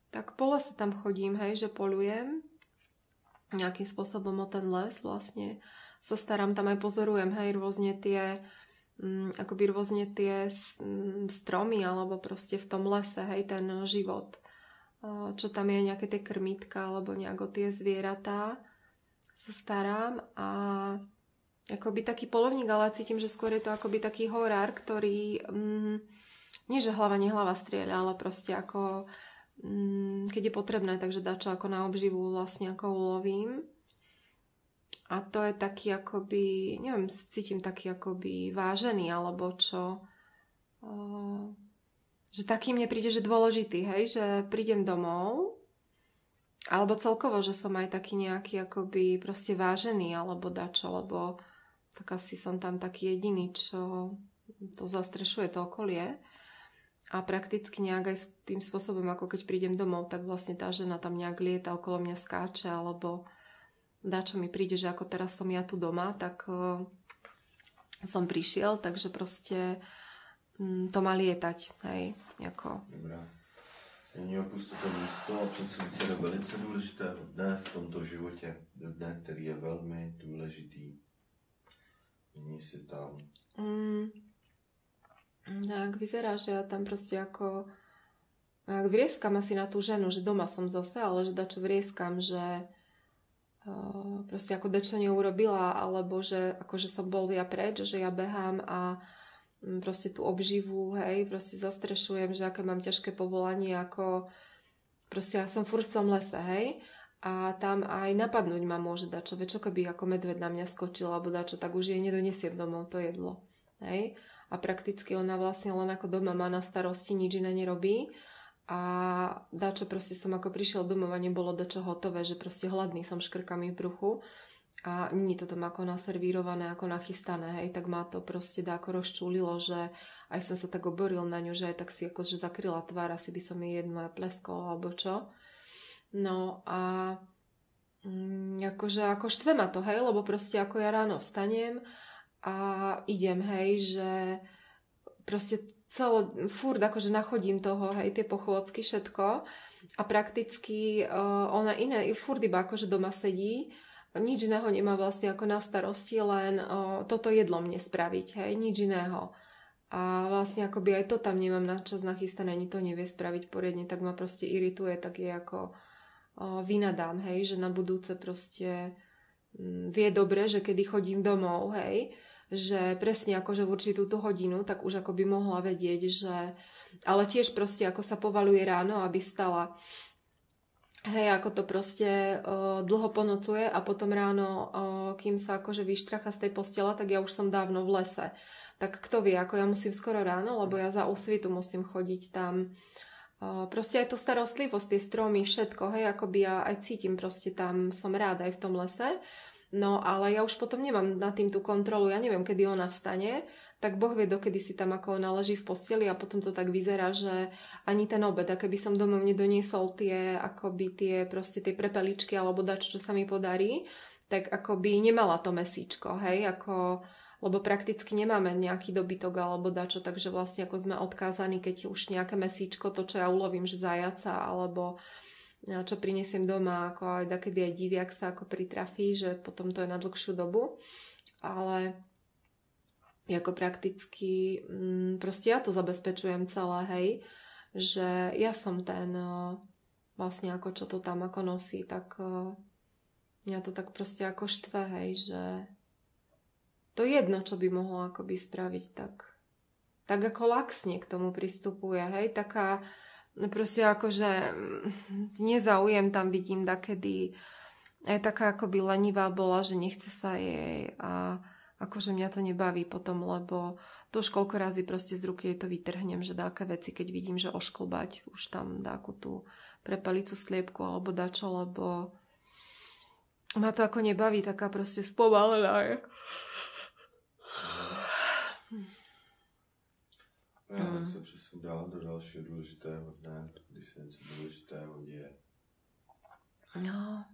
tak po lese tam chodím, hej, že poľujem nejakým spôsobom o ten les vlastne. Sa starám, tam aj pozorujem, hej, rôzne tie stromy alebo proste v tom lese, hej, ten život. Čo tam je, nejaké tie krmítka alebo nejak o tie zvieratá sa starám a akoby taký poľovník, ale cítim, že skôr je to akoby taký horár, ktorý nie že hlava nehlava strieľa, ale proste ako keď je potrebné, takže dačo ako na obživu vlastne ako ulovím. A to je taký akoby, neviem, cítim taký akoby vážený, alebo čo. Že taký mne príde, že dôležitý, hej, že prídem domov, alebo celkovo, že som aj taký nejaký akoby proste vážený, alebo dačo, lebo tak asi som tam taký jediný, čo to zastrešuje to okolie. A prakticky nejak aj s tým spôsobom, ako keď prídem domov, tak vlastne tá žena tam nejak lieta, okolo mňa skáče, alebo dačo mi príde, že ako teraz som ja tu doma, tak som prišiel, takže proste to má lietať, hej, jako. Dobrá. Nyní opustu to místo a přesuň se do velice důležitého dne v tomto životě. Do dne, který je velmi důležitý. Nyní si tam. Tak vyzerá, že ja tam proste ako vrieskam asi na tú ženu, že doma som zase, ale že dačo vrieskam, že proste ako dačo neurobila, alebo že akože som bol ja preč, že ja behám a proste tú obživu, hej, proste zastrešujem, že aké mám ťažké povolanie, ako proste ja som furt v tom lese, hej, a tam aj napadnúť ma môže dačo, čo keby ako medveď na mňa skočil, alebo dačo, tak už jej nedonesiem domov to jedlo, hej. A prakticky ona vlastne len ako doma má na starosti, nič iné nerobí. A dačo proste som ako prišiel domov a nebolo dačo hotové, že proste hladný som škrkami v bruchu. A nie to tam ako naservírované, ako nachystané, hej, tak ma to proste dáko rozčúlilo, že aj som sa tak oboril na ňu, že aj tak si akože zakryla tvár, asi by som jej jedno pleskol alebo čo. No a akože ako štve ma to, hej, lebo proste ako ja ráno vstanem a idem, hej, že proste furt akože nachodím toho, hej, tie pochôdzky, všetko a prakticky ona iné, furt iba akože doma sedí, nič iného nemá vlastne ako na starosti, len toto jedlo mne spraviť, hej, nič iného. A vlastne akoby aj to tam nemám na čas nachystané, ani to nevie spraviť poriadne, tak ma proste irituje, tak je ako vynadám, hej, že na budúce proste vie dobre, že kedy chodím domov, hej, že presne akože v určitú tú hodinu, tak už ako by mohla vedieť, že ale tiež proste ako sa povaľuje ráno, aby vstala. Hej, ako to proste dlho ponocuje a potom ráno, kým sa akože vyštracha z tej postela, tak ja už som dávno v lese. Tak kto vie, ako ja musím skoro ráno, lebo ja za úsvitu musím chodiť tam. Proste aj to starostlivosť, tie stromy, všetko, hej, akoby ja aj cítim, proste tam som ráda aj v tom lese. No, ale ja už potom nemám nad tým tú kontrolu, ja neviem, kedy ona vstane, tak Boh vie, dokedy si tam ako ona leží v posteli a potom to tak vyzerá, že ani ten obed, a keby som domov nedoniesol tie proste tie prepeličky alebo dač, čo sa mi podarí, tak akoby nemala to mesíčko, hej, ako, lebo prakticky nemáme nejaký dobytok alebo dačo, takže vlastne ako sme odkázaní, keď už nejaké mesíčko, to, čo ja ulovím, že zajaca alebo čo prinesiem doma, ako aj takedy aj diviak sa ako pritrafí, že potom to je na dlhšiu dobu, ale ako prakticky proste ja to zabezpečujem celé, hej, že ja som ten vlastne ako čo to tam ako nosí, tak mňa to tak proste ako štve, hej, že to jedno, čo by mohlo akoby spraviť, tak ako laxne k tomu pristupuje, hej, taká proste akože nezaujem tam, vidím dakedy aj taká akoby lenivá bola, že nechce sa jej a akože mňa to nebaví potom, lebo to už koľko razy proste z ruky jej to vytrhnem, že dáke veci, keď vidím, že ošklbať už tam dáku tú prepelicu sliepku alebo dačo, lebo ma to ako nebaví, taká proste spomalená je. Já se přesun dál do dalšího důležitého dne, když se něco důležitého děje. No.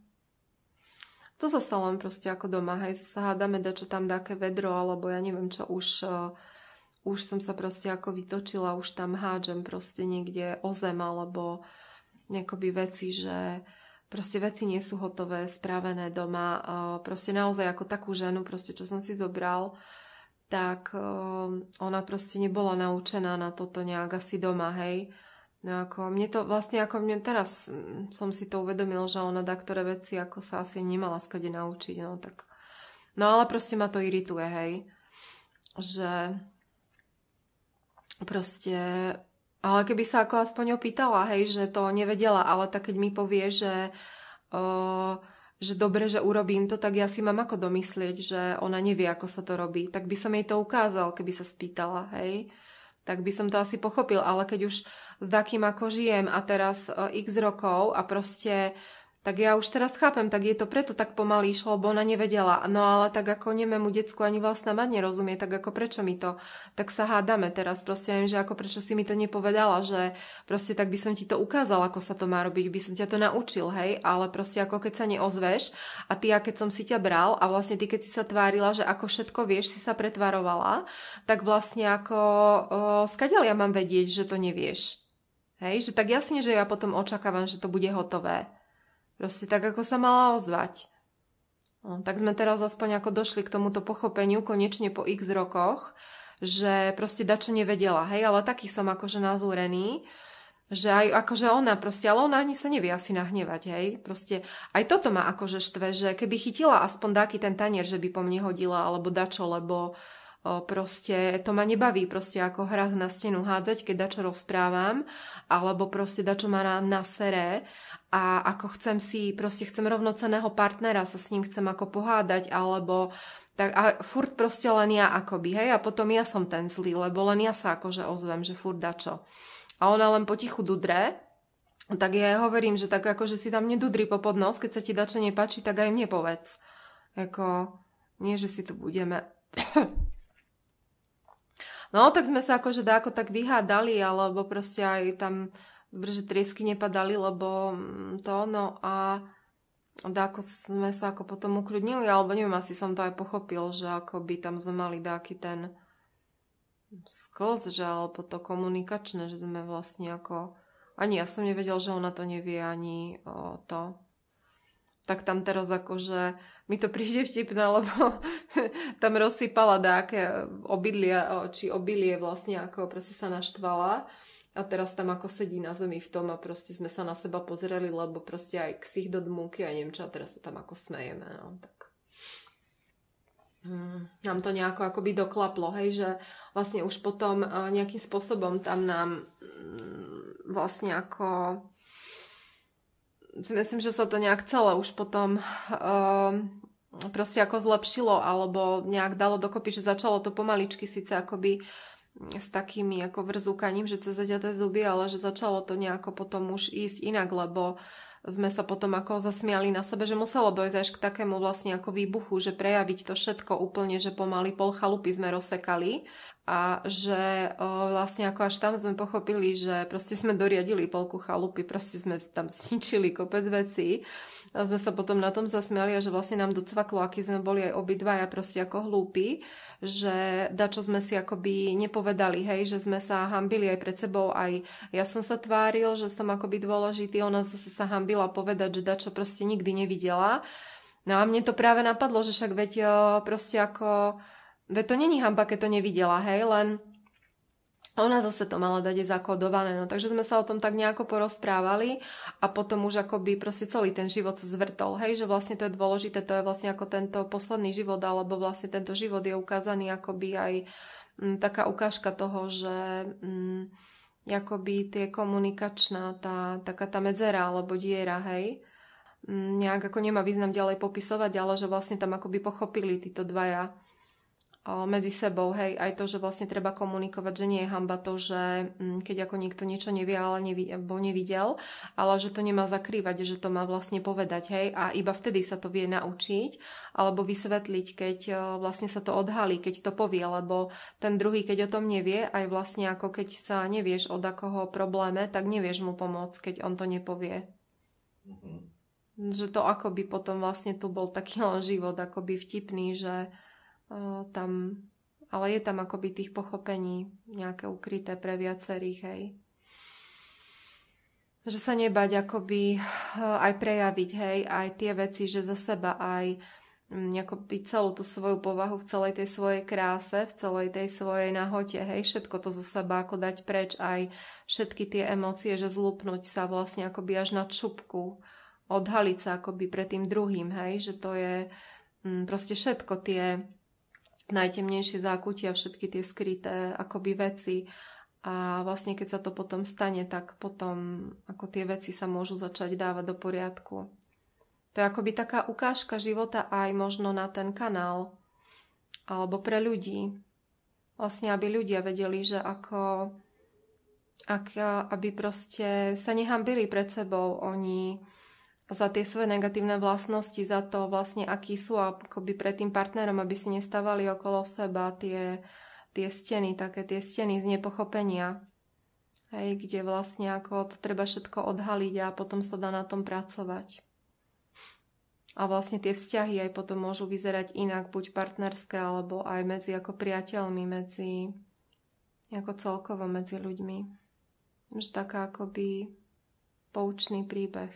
To zase len proste ako doma, hej, sa hádame, čo tam dáke vedro, alebo ja neviem čo, už som sa proste ako vytočila, už tam hádžem proste niekde o zem, alebo akoby veci, že proste veci nie sú hotové, spravené doma. Proste naozaj ako takú ženu, proste čo som si zobral, tak ona proste nebola naučená na toto nejak asi doma, hej. No ako mne to vlastne, ako mne teraz som si to uvedomil, že ona dá ktoré veci, ako sa asi nemala skade naučiť, no tak. No ale proste ma to irituje, hej. Že proste, ale keby sa ako aspoň opýtala, hej, že to nevedela, ale tak keď mi povie, že dobre, že urobím to, tak ja si mám ako domyslieť, že ona nevie, ako sa to robí. Tak by som jej to ukázal, keby sa spýtala, hej. Tak by som to asi pochopil, ale keď už s takým ako žijem a teraz x rokov a proste, tak ja už teraz chápem, tak je to preto tak pomaly išlo, lebo ona nevedela. No ale tak ako nemému decku ani vlastná mať nerozumie, tak ako prečo mi to, tak sa hádame teraz, proste neviem, že ako prečo si mi to nepovedala, že proste tak by som ti to ukázal, ako sa to má robiť, by som ťa to naučil, hej, ale proste ako keď sa neozveš a ty, a keď som si ťa bral a vlastne ty, keď si sa tvárila, že ako všetko vieš, si sa pretvarovala, tak vlastne ako skadiaľ ja mám vedieť, že to nevieš. Hej, že tak jasne, že ja potom očakávam, že to bude hotové. Proste tak, ako sa mala ozvať. No, tak sme teraz aspoň ako došli k tomuto pochopeniu, konečne po x rokoch, že proste dačo nevedela, hej, ale taký som akože nazúrený, že aj akože ona proste, ale ona ani sa nevie asi nahnevať, hej, proste aj toto ma akože štve, že keby chytila aspoň dáky ten tanier, že by po mne hodila, alebo dačo, lebo proste to ma nebaví proste ako hrať na stenu hádzať, keď dačo rozprávam, alebo proste dačo ma na sere a ako chcem rovnocenného partnera, sa s ním chcem ako pohádať, alebo tak a furt proste len ja akoby, hej, a potom ja som ten zlý, lebo len ja sa akože ozvem, že furt dačo. A ona len potichu dudre, tak ja hovorím, že tak akože si tam nedudri popod nos, keď sa ti dačo nepáči, tak aj mne povedz. Ako, nie, že si tu budeme... No, tak sme sa akože dáko tak vyhádali, alebo proste aj tam, dobre, že triesky nepadali, lebo to, no a dáko sme sa ako potom ukľudnili, alebo neviem, asi som to aj pochopil, že ako by tam sme mali dáky ten sklz, že alebo to komunikačné, že sme vlastne ako, ani ja som nevedel, že ona to nevie, ani to. Tak tam teraz akože mi to príde vtipné, lebo tam rozsypala dáke obilie vlastne, ako proste sa naštvala a teraz tam ako sedí na zemi v tom a proste sme sa na seba pozreli, lebo proste aj ksich do dmúky a neviem čo, a teraz sa tam ako smejeme, no tak. Nám to nejako akoby doklaplo, hej, že vlastne už potom nejakým spôsobom tam nám vlastne ako... Myslím, že sa to nejak celé už potom proste ako zlepšilo alebo nejak dalo dokopy, že začalo to pomaličky síce akoby s takými ako vrzúkaním, že cez zaťaté zuby, ale že začalo to nejako potom už ísť inak, lebo sme sa potom ako zasmiali na sebe, že muselo dojsť až k takému vlastne ako výbuchu, že prejaviť to všetko úplne, že pomaly pol chalupy sme rozsekali a že vlastne ako až tam sme pochopili, že proste sme doriadili polku chalupy, proste sme tam zničili kopec vecí a sme sa potom na tom zasmiali a že vlastne nám docvaklo, aký sme boli aj obidvaja proste ako hlúpi, že dačo sme si akoby nepovedali, hej, že sme sa hanbili aj pred sebou, aj ja som sa tváril, že som akoby dôležitý, ona zase sa hanbila povedať, že dačo proste nikdy nevidela. No a mne to práve napadlo, že však veď proste ako, veď to není hanba, keď to nevidela, hej, len ona zase to mala dať zakodované, no takže sme sa o tom tak nejako porozprávali a potom už akoby proste celý ten život sa zvrtol, hej, že vlastne to je dôležité, to je vlastne ako tento posledný život, alebo vlastne tento život je ukázaný akoby aj taká ukážka toho, že akoby tie komunikačná, taká tá medzera alebo diera, hej, nejak ako nemá význam ďalej popisovať, ale že vlastne tam akoby pochopili títo dvaja medzi sebou, hej, aj to, že vlastne treba komunikovať, že nie je hanba to, že keď ako niekto niečo nevie, ale nevidel, ale že to nemá zakrývať, že to má vlastne povedať, hej, a iba vtedy sa to vie naučiť, alebo vysvetliť, keď vlastne sa to odhalí, keď to povie, lebo ten druhý, keď o tom nevie, aj vlastne ako keď sa nevieš od akoho probléme, tak nevieš mu pomôcť, keď on to nepovie. Že to akoby potom vlastne tu bol taký len život, akoby vtipný, že tam, ale je tam akoby tých pochopení nejaké ukryté pre viacerých, hej. Že sa nebať akoby aj prejaviť, hej, aj tie veci, že zo seba aj akoby celú tú svoju povahu v celej tej svojej kráse, v celej tej svojej nahote, hej, všetko to zo seba ako dať preč, aj všetky tie emócie, že zlúpnuť sa vlastne akoby až na čupku, odhaliť sa akoby pred tým druhým, hej, že to je proste všetko tie najtemnejšie zákutia, všetky tie skryté akoby veci. A vlastne keď sa to potom stane, tak potom ako tie veci sa môžu začať dávať do poriadku. To je akoby taká ukážka života aj možno na ten kanál alebo pre ľudí. Vlastne aby ľudia vedeli, že aby proste sa nehambili pred sebou oni za tie svoje negatívne vlastnosti, za to vlastne akí sú akoby pred tým partnerom, aby si nestávali okolo seba tie steny, také tie steny z nepochopenia. Hej, kde vlastne ako to treba všetko odhaliť a potom sa dá na tom pracovať. A vlastne tie vzťahy aj potom môžu vyzerať inak, buď partnerské, alebo aj medzi ako priateľmi, ako celkovo medzi ľuďmi. Už taká akoby poučný príbeh.